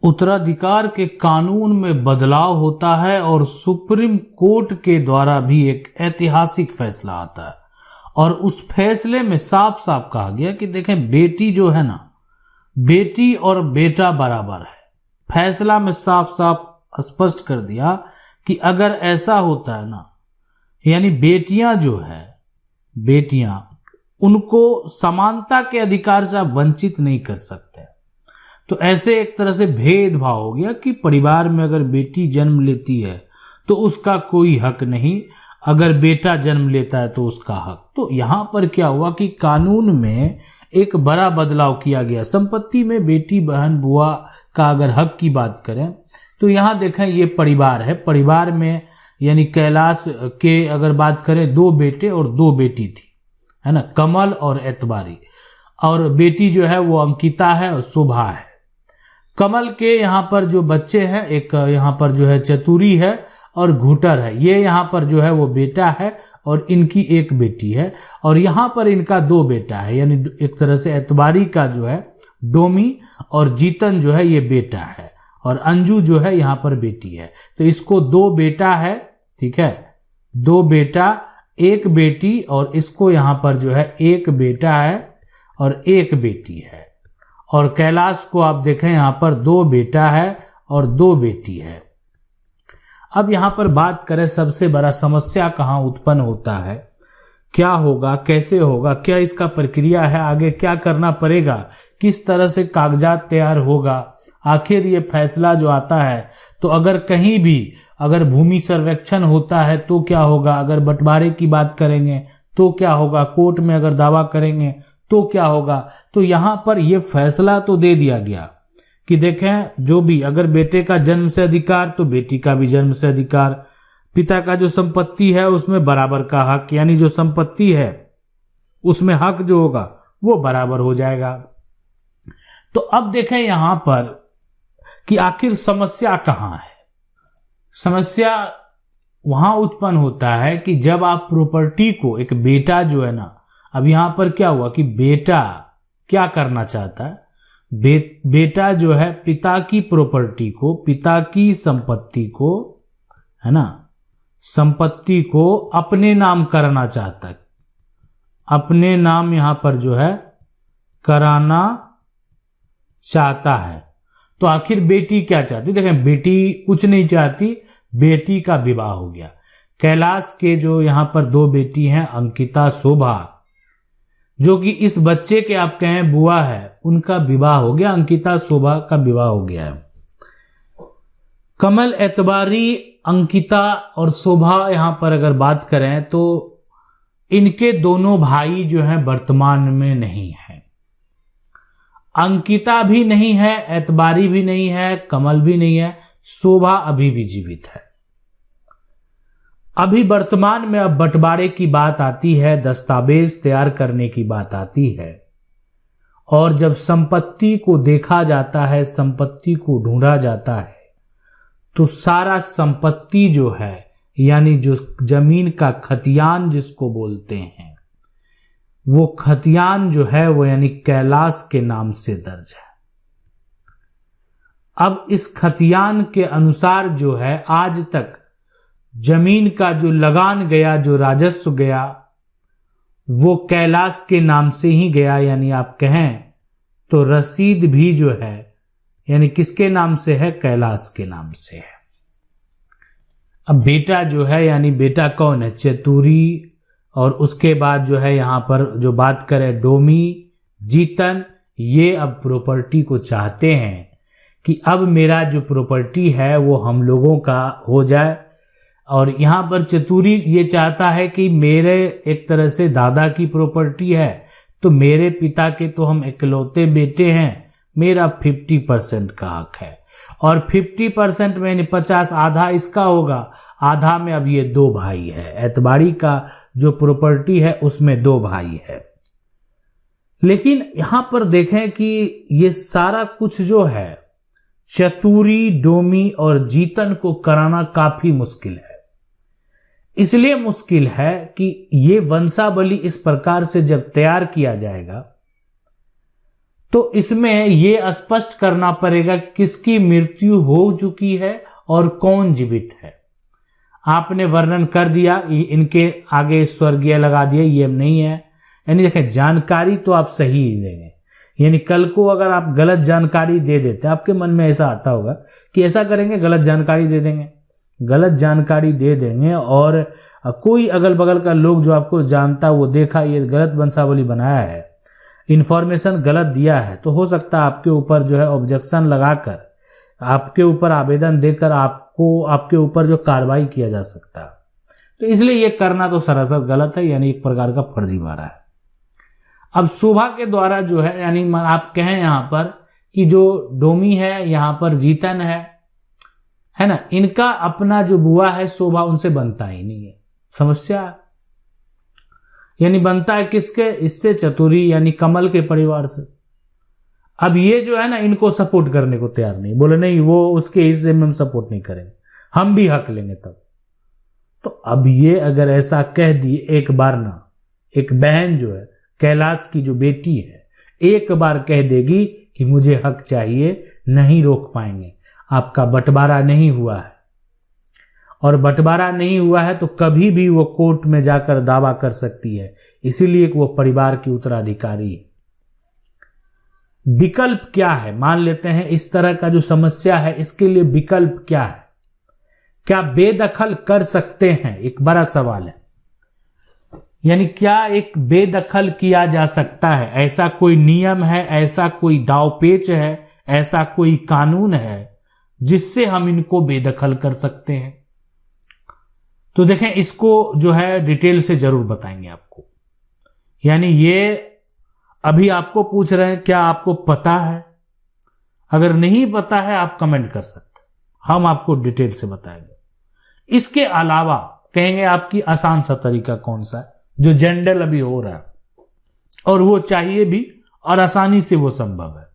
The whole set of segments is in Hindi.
उत्तराधिकार के कानून में बदलाव होता है और सुप्रीम कोर्ट के द्वारा भी एक ऐतिहासिक फैसला आता है और उस फैसले में साफ साफ कहा गया कि देखें, बेटी जो है ना, बेटी और बेटा बराबर है। फैसला में साफ साफ स्पष्ट कर दिया कि अगर ऐसा होता है ना, यानी बेटियां जो है, बेटियां, उनको समानता के अधिकार से आप वंचित नहीं कर सकते। तो ऐसे एक तरह से भेदभाव हो गया कि परिवार में अगर बेटी जन्म लेती है तो उसका कोई हक नहीं, अगर बेटा जन्म लेता है तो उसका हक। तो यहां पर क्या हुआ कि कानून में एक बड़ा बदलाव किया गया। संपत्ति में बेटी, बहन, बुआ का अगर हक की बात करें तो यहां देखें, ये परिवार है। परिवार में यानी कैलाश के अगर बात करें, 2 बेटे और 2 बेटी थी, है ना, कमल और एतबारी। और बेटी जो है वो अंकिता है और शोभा है। कमल के यहाँ पर जो बच्चे हैं, एक यहाँ पर जो है चतुरी है और घुटर है। ये यहाँ पर जो है वो बेटा है और इनकी एक बेटी है। और यहाँ पर इनका 2 बेटा है, यानी एक तरह से एतबारी का जो है डोमी और जीतन जो है ये बेटा है और अंजू जो है यहाँ पर बेटी है। तो इसको 2 बेटा है, ठीक है, 2 बेटा 1 बेटी, और इसको यहाँ पर जो है 1 बेटा है और 1 बेटी है। और कैलाश को आप देखें, यहाँ पर 2 बेटा है और 2 बेटी है। अब यहाँ पर बात करें, सबसे बड़ा समस्या कहाँ उत्पन्न होता है, क्या होगा, कैसे होगा, क्या इसका प्रक्रिया है, आगे क्या करना पड़ेगा, किस तरह से कागजात तैयार होगा, आखिर ये फैसला जो आता है तो अगर कहीं भी अगर भूमि सर्वेक्षण होता है तो क्या होगा, अगर बंटवारे की बात करेंगे तो क्या होगा, कोर्ट में अगर दावा करेंगे तो क्या होगा। तो यहां पर यह फैसला तो दे दिया गया कि देखें, जो भी अगर बेटे का जन्म से अधिकार तो बेटी का भी जन्म से अधिकार, पिता का जो संपत्ति है उसमें बराबर का हक, यानी जो संपत्ति है उसमें हक जो होगा वो बराबर हो जाएगा। तो अब देखें यहां पर कि आखिर समस्या कहां है। समस्या वहां उत्पन्न होता है कि जब आप प्रॉपर्टी को, एक बेटा जो है ना, अब यहां पर क्या हुआ कि बेटा क्या करना चाहता है, बेटा जो है पिता की प्रॉपर्टी को, पिता की संपत्ति को, है ना, संपत्ति को अपने नाम करना चाहता है, अपने नाम यहां पर जो है कराना चाहता है। तो आखिर बेटी क्या चाहती, देखें, बेटी कुछ नहीं चाहती, बेटी का विवाह हो गया। कैलाश के जो यहां पर 2 बेटी हैं, अंकिता, शोभा, जो कि इस बच्चे के आप कहें बुआ है, उनका विवाह हो गया, अंकिता शोभा का विवाह हो गया है। कमल, एतबारी, अंकिता और शोभा यहां पर अगर बात करें तो इनके दोनों भाई जो हैं वर्तमान में नहीं है। अंकिता भी नहीं है, एतबारी भी नहीं है, कमल भी नहीं है, शोभा अभी भी जीवित है। अभी वर्तमान में अब बंटवारे की बात आती है, दस्तावेज तैयार करने की बात आती है, और जब संपत्ति को देखा जाता है, संपत्ति को ढूंढा जाता है, तो सारा संपत्ति जो है, यानी जो जमीन का खतियान जिसको बोलते हैं, वो खतियान जो है वो यानी कैलाश के नाम से दर्ज है। अब इस खतियान के अनुसार जो है आज तक जमीन का जो लगान गया, जो राजस्व गया, वो कैलाश के नाम से ही गया, यानी आप कहें तो रसीद भी जो है यानी किसके नाम से है, कैलाश के नाम से है। अब बेटा जो है, यानी बेटा कौन है, चतुरी, और उसके बाद जो है यहां पर जो बात करें डोमी, जीतन, ये अब प्रॉपर्टी को चाहते हैं कि अब मेरा जो प्रॉपर्टी है वो हम लोगों का हो जाए। और यहां पर चतुरी ये चाहता है कि मेरे एक तरह से दादा की प्रॉपर्टी है, तो मेरे पिता के तो हम इकलौते बेटे हैं, मेरा 50% का हक है, और 50% में 50 आधा इसका होगा, आधा में अब ये 2 भाई है। एतबारी का जो प्रॉपर्टी है उसमें 2 भाई है। लेकिन यहां पर देखें कि ये सारा कुछ जो है चतुरी, डोमी और जीतन को कराना काफी मुश्किल है। इसलिए मुश्किल है कि ये वंशावली इस प्रकार से जब तैयार किया जाएगा तो इसमें ये स्पष्ट करना पड़ेगा कि किसकी मृत्यु हो चुकी है और कौन जीवित है। आपने वर्णन कर दिया, इनके आगे स्वर्गीय लगा दिया, ये नहीं है। यानी देखें, जानकारी तो आप सही ही देंगे, यानी कल को अगर आप गलत जानकारी दे देते, आपके मन में ऐसा आता होगा कि ऐसा करेंगे, गलत जानकारी दे देंगे, गलत जानकारी दे देंगे और कोई अगल बगल का लोग जो आपको जानता, वो देखा ये गलत वंशावली बनाया है, इंफॉर्मेशन गलत दिया है, तो हो सकता है आपके ऊपर जो है ऑब्जेक्शन लगाकर, आपके ऊपर आवेदन देकर आपको आपके ऊपर जो कार्रवाई किया जा सकता है। तो इसलिए ये करना तो सरासर गलत है, यानी एक प्रकार का फर्जीवाड़ा है। अब शोभा के द्वारा जो है, यानी आप कहें यहां पर कि जो डोमी है, यहां पर जीतन है ना, इनका अपना जो बुआ है शोभा, उनसे बनता ही नहीं है। समस्या यानी बनता है किसके, इससे, चतुरी यानी कमल के परिवार से। अब ये जो है ना, इनको सपोर्ट करने को तैयार नहीं, बोले नहीं वो उसके हिस्से में हम सपोर्ट नहीं करेंगे, हम भी हक लेंगे तब। तो अब ये अगर ऐसा कह दिए एक बार ना, एक बहन जो है कैलाश की जो बेटी है, एक बार कह देगी कि मुझे हक चाहिए, नहीं रोक पाएंगे। आपका बंटवारा नहीं हुआ है, और बंटवारा नहीं हुआ है तो कभी भी वो कोर्ट में जाकर दावा कर सकती है, इसीलिए वो परिवार की उत्तराधिकारी है। विकल्प क्या है, मान लेते हैं इस तरह का जो समस्या है, इसके लिए विकल्प क्या है? क्या बेदखल कर सकते हैं? एक बड़ा सवाल है। यानी क्या एक बेदखल किया जा सकता है? ऐसा कोई नियम है, ऐसा कोई दावपेच है, ऐसा कोई कानून है जिससे हम इनको बेदखल कर सकते हैं? तो देखें, इसको जो है डिटेल से जरूर बताएंगे आपको। यानी ये अभी आपको पूछ रहे हैं, क्या आपको पता है? अगर नहीं पता है आप कमेंट कर सकते हैं, हम आपको डिटेल से बताएंगे। इसके अलावा कहेंगे आपकी आसान सा तरीका कौन सा है, जो जेंडर अभी हो रहा है और वो चाहिए भी और आसानी से वो संभव है।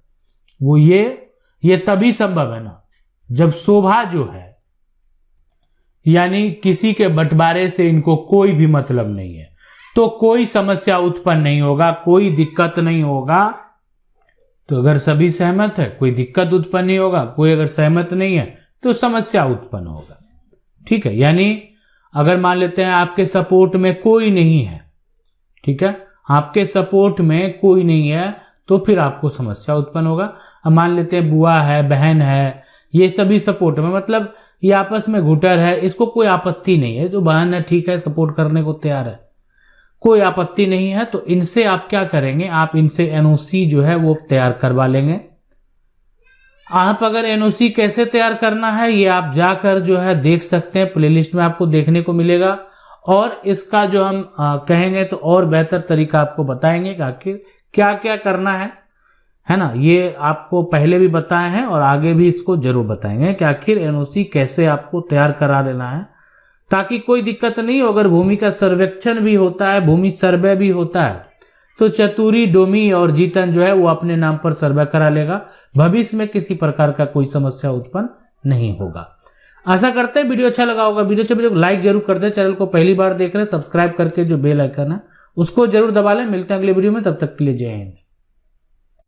वो ये तभी संभव है ना जब शोभा जो है, यानी किसी के बंटवारे से इनको कोई भी मतलब नहीं है, तो कोई समस्या उत्पन्न नहीं होगा, कोई दिक्कत नहीं होगा। तो अगर सभी सहमत है, कोई दिक्कत उत्पन्न नहीं होगा, कोई अगर सहमत नहीं है तो समस्या उत्पन्न होगा। ठीक है, यानी अगर मान लेते हैं आपके सपोर्ट में कोई नहीं है, ठीक है, आपके सपोर्ट में कोई नहीं है, तो फिर आपको समस्या उत्पन्न होगा। अब मान लेते हैं बुआ है, बहन है, ये सभी सपोर्ट में, मतलब ये आपस में घुटर है, इसको कोई आपत्ति नहीं है, जो बहन है ठीक है, सपोर्ट करने को तैयार है, कोई आपत्ति नहीं है, तो इनसे आप क्या करेंगे, आप इनसे एनओसी जो है वो तैयार करवा लेंगे। आप अगर एनओसी कैसे तैयार करना है ये आप जाकर जो है देख सकते हैं, प्लेलिस्ट में आपको देखने को मिलेगा, और इसका जो हम कहेंगे तो और बेहतर तरीका आपको बताएंगे कि आखिर क्या क्या करना है ना। ये आपको पहले भी बताए हैं और आगे भी इसको जरूर बताएंगे कि आखिर एनओसी कैसे आपको तैयार करा लेना है, ताकि कोई दिक्कत नहीं हो। अगर भूमि का सर्वेक्षण भी होता है, भूमि सर्वे भी होता है, तो चतुरी, डोमी और जीतन जो है वो अपने नाम पर सर्वे करा लेगा, भविष्य में किसी प्रकार का कोई समस्या उत्पन्न नहीं होगा। आशा करते हैं वीडियो अच्छा लगा होगा। वीडियो को लाइक जरूर कर दें, चैनल को पहली बार देख रहे हैं सब्सक्राइब करके जो बेल आइकन है उसको जरूर दबा लें। मिलते हैं अगले वीडियो में, तब तक के लिए जय हिंद।